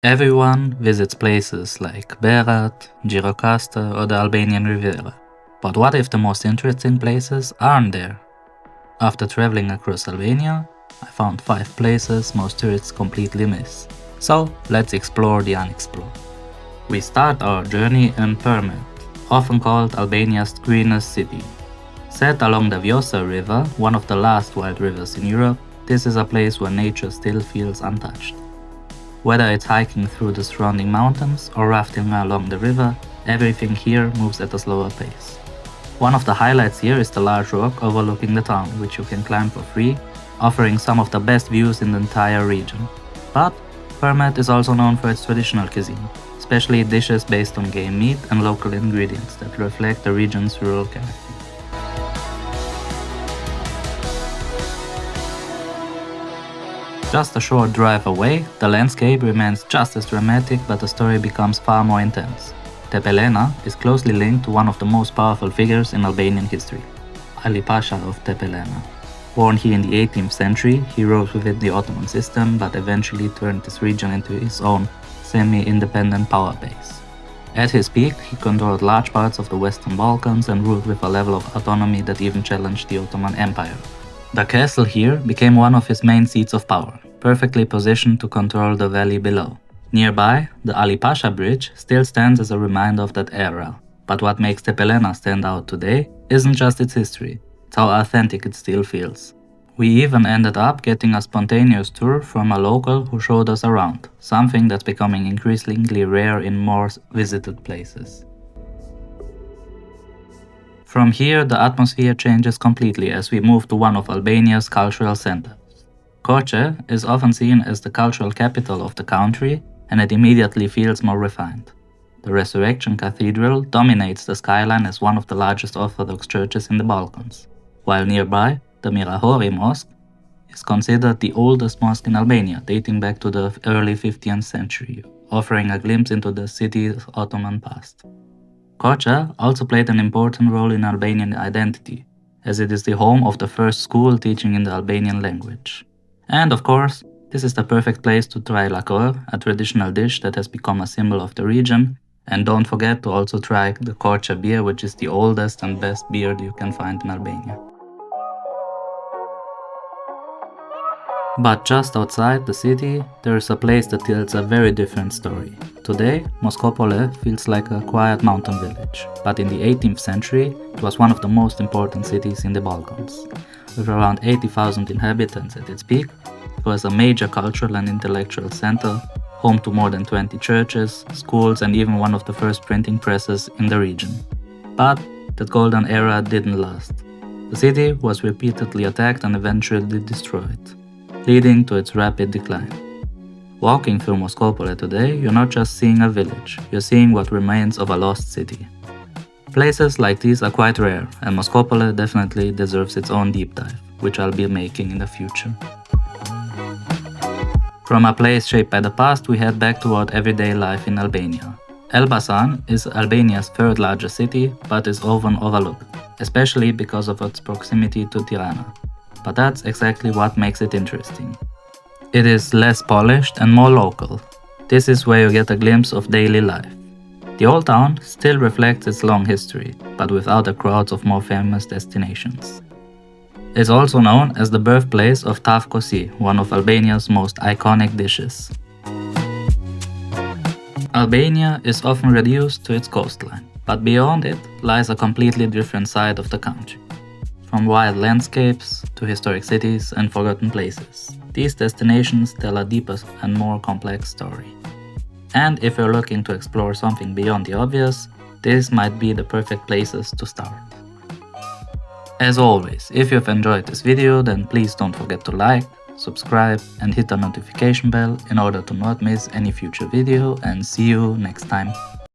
Everyone visits places like Berat, Gjirokastër, or the Albanian Riviera. But what if the most interesting places aren't there? After traveling across Albania, I found 5 places most tourists completely miss. So let's explore the unexplored. We start our journey in Përmet, often called Albania's greenest city. Set along the Vjosa River, one of the last wild rivers in Europe, this is a place where nature still feels untouched. Whether it's hiking through the surrounding mountains or rafting along the river, everything here moves at a slower pace. One of the highlights here is the large rock overlooking the town, which you can climb for free, offering some of the best views in the entire region. But Përmet is also known for its traditional cuisine, especially dishes based on game meat and local ingredients that reflect the region's rural character. Just a short drive away, the landscape remains just as dramatic, but the story becomes far more intense. Tepelenë is closely linked to one of the most powerful figures in Albanian history, Ali Pasha of Tepelenë. Born here in the 18th century, he rose within the Ottoman system but eventually turned this region into his own semi-independent power base. At his peak, he controlled large parts of the Western Balkans and ruled with a level of autonomy that even challenged the Ottoman Empire. The castle here became one of his main seats of power, perfectly positioned to control the valley below. Nearby, the Ali Pasha Bridge still stands as a reminder of that era. But what makes Tepelenë stand out today isn't just its history, it's how authentic it still feels. We even ended up getting a spontaneous tour from a local who showed us around, something that's becoming increasingly rare in more visited places. From here, the atmosphere changes completely as we move to one of Albania's cultural centers. Korçë is often seen as the cultural capital of the country, and it immediately feels more refined. The Resurrection Cathedral dominates the skyline as one of the largest Orthodox churches in the Balkans, while nearby, the Mirahori Mosque is considered the oldest mosque in Albania, dating back to the early 15th century, offering a glimpse into the city's Ottoman past. Korçë also played an important role in Albanian identity, as it is the home of the first school teaching in the Albanian language. And of course, this is the perfect place to try lakor, a traditional dish that has become a symbol of the region. And don't forget to also try the Korçë beer, which is the oldest and best beer you can find in Albania. But just outside the city, there is a place that tells a very different story. Today, Moscopole feels like a quiet mountain village, but in the 18th century, it was one of the most important cities in the Balkans. With around 80,000 inhabitants at its peak, it was a major cultural and intellectual center, home to more than 20 churches, schools, and even one of the first printing presses in the region. But that golden era didn't last. The city was repeatedly attacked and eventually destroyed, leading to its rapid decline. Walking through Moscopole today, you're not just seeing a village, you're seeing what remains of a lost city. Places like these are quite rare, and Moscopole definitely deserves its own deep dive, which I'll be making in the future. From a place shaped by the past, we head back toward everyday life in Albania. Elbasan is Albania's third largest city, but is often overlooked, especially because of its proximity to Tirana. But that's exactly what makes it interesting. It is less polished and more local. This is where you get a glimpse of daily life. The old town still reflects its long history, but without the crowds of more famous destinations. It's also known as the birthplace of tavkosi, one of Albania's most iconic dishes. Albania is often reduced to its coastline, but beyond it lies a completely different side of the country. From wild landscapes to historic cities and forgotten places, these destinations tell a deeper and more complex story. And if you're looking to explore something beyond the obvious, this might be the perfect places to start. As always, if you've enjoyed this video, then please don't forget to like, subscribe, and hit the notification bell in order to not miss any future video, and see you next time.